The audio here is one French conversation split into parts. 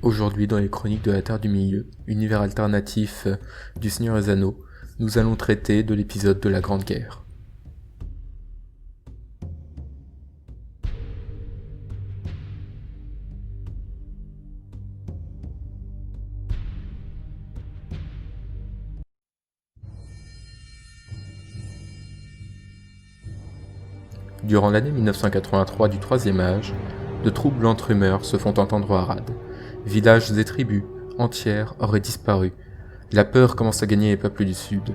Aujourd'hui, dans les chroniques de la Terre du Milieu, univers alternatif du Seigneur des Anneaux, nous allons traiter de l'épisode de la Grande Guerre. Durant l'année 1983 du Troisième Âge, de troublantes rumeurs se font entendre au Harad. Villages et tribus entières auraient disparu. La peur commence à gagner les peuples du Sud.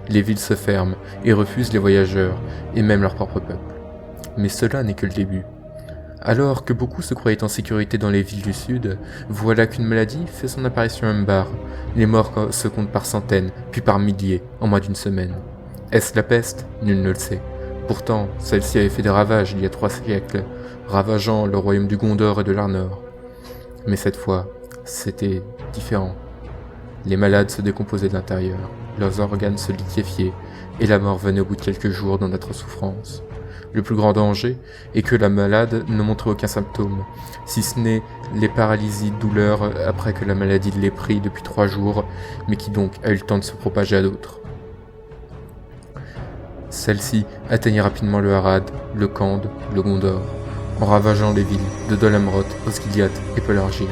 Les villes se ferment et refusent les voyageurs, et même leur propre peuple. Mais cela n'est que le début. Alors que beaucoup se croyaient en sécurité dans les villes du Sud, voilà qu'une maladie fait son apparition à Umbar. Les morts se comptent par centaines, puis par milliers, en moins d'une semaine. Est-ce la peste ? Nul ne le sait. Pourtant, celle-ci avait fait des ravages il y a 3 siècles, ravageant le royaume du Gondor et de l'Arnor. Mais cette fois, c'était différent. Les malades se décomposaient de l'intérieur, leurs organes se liquéfiaient, et la mort venait au bout de quelques jours dans notre souffrance. Le plus grand danger est que la malade ne montrait aucun symptôme, si ce n'est les paralysies de douleur après que la maladie l'ait pris depuis 3 jours, mais qui donc a eu le temps de se propager à d'autres. Celle-ci atteignit rapidement le Harad, le Kand, le Gondor, en ravageant les villes de Dol Amroth, Osgiliath et Pelargir.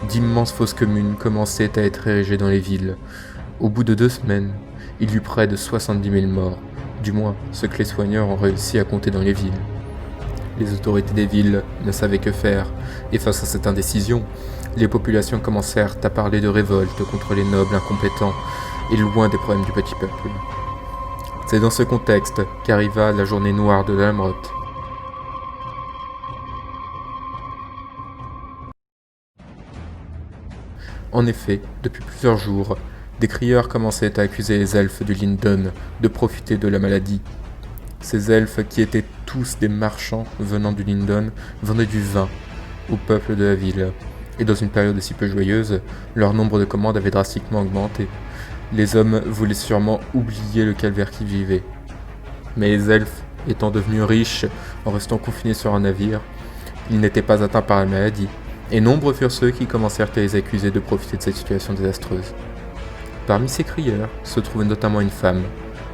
D'immenses fosses communes commençaient à être érigées dans les villes. Au bout de 2 semaines, il y eut près de 70 000 morts, du moins ce que les soigneurs ont réussi à compter dans les villes. Les autorités des villes ne savaient que faire, et face à cette indécision, les populations commencèrent à parler de révolte contre les nobles incompétents et loin des problèmes du petit peuple. C'est dans ce contexte qu'arriva la journée noire de Dol Amroth. En effet, depuis plusieurs jours, des crieurs commençaient à accuser les elfes de Lindon de profiter de la maladie. Ces elfes, qui étaient tous des marchands venant du Lindon, vendaient du vin au peuple de la ville. Et dans une période si peu joyeuse, leur nombre de commandes avait drastiquement augmenté. Les hommes voulaient sûrement oublier le calvaire qu'ils vivaient. Mais les elfes, étant devenus riches en restant confinés sur un navire, ils n'étaient pas atteints par la maladie, et nombreux furent ceux qui commencèrent à les accuser de profiter de cette situation désastreuse. Parmi ces crieurs se trouvait notamment une femme,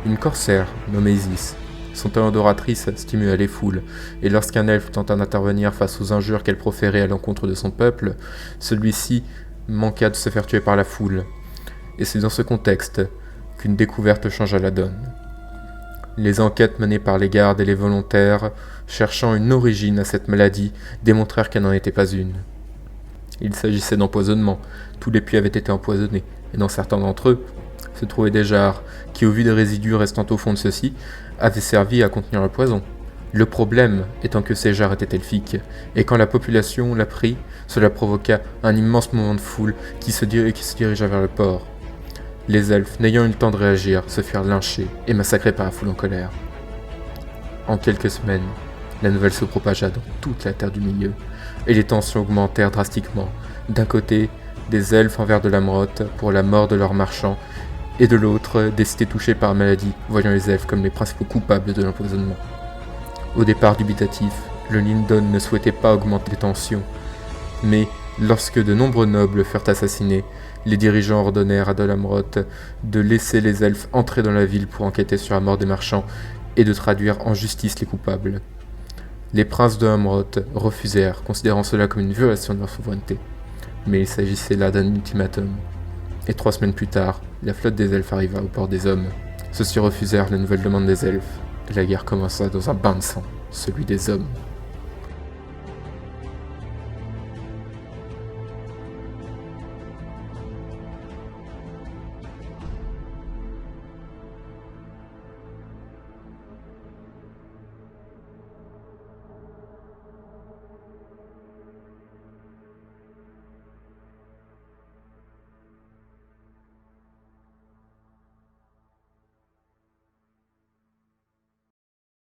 une corsaire nommée Isis. Son talent d'oratrice stimula les foules, et lorsqu'un elfe tenta d'intervenir face aux injures qu'elle proférait à l'encontre de son peuple, celui-ci manqua de se faire tuer par la foule. Et c'est dans ce contexte qu'une découverte changea la donne. Les enquêtes menées par les gardes et les volontaires, cherchant une origine à cette maladie, démontrèrent qu'elle n'en était pas une. Il s'agissait d'empoisonnement, tous les puits avaient été empoisonnés, et dans certains d'entre eux se trouvaient des jarres, qui au vu des résidus restant au fond de ceux-ci, avaient servi à contenir le poison. Le problème étant que ces jarres étaient elfiques, et quand la population la prit, cela provoqua un immense mouvement de foule qui se dirigea vers le port. Les elfes, n'ayant eu le temps de réagir, se firent lyncher et massacrer par la foule en colère. En quelques semaines, la nouvelle se propagea dans toute la Terre du Milieu, et les tensions augmentèrent drastiquement. D'un côté, des elfes envers Dol Amroth pour la mort de leurs marchands, et de l'autre, des cités touchées par la maladie, voyant les elfes comme les principaux coupables de l'empoisonnement. Au départ dubitatif, le Lindon ne souhaitait pas augmenter les tensions, mais lorsque de nombreux nobles furent assassinés, les dirigeants ordonnèrent à Dol Amroth de laisser les elfes entrer dans la ville pour enquêter sur la mort des marchands et de traduire en justice les coupables. Les princes de Amroth refusèrent, considérant cela comme une violation de leur souveraineté. Mais il s'agissait là d'un ultimatum. Et 3 semaines plus tard, la flotte des elfes arriva au port des hommes. Ceux-ci refusèrent la nouvelle demande des elfes, et la guerre commença dans un bain de sang, celui des hommes.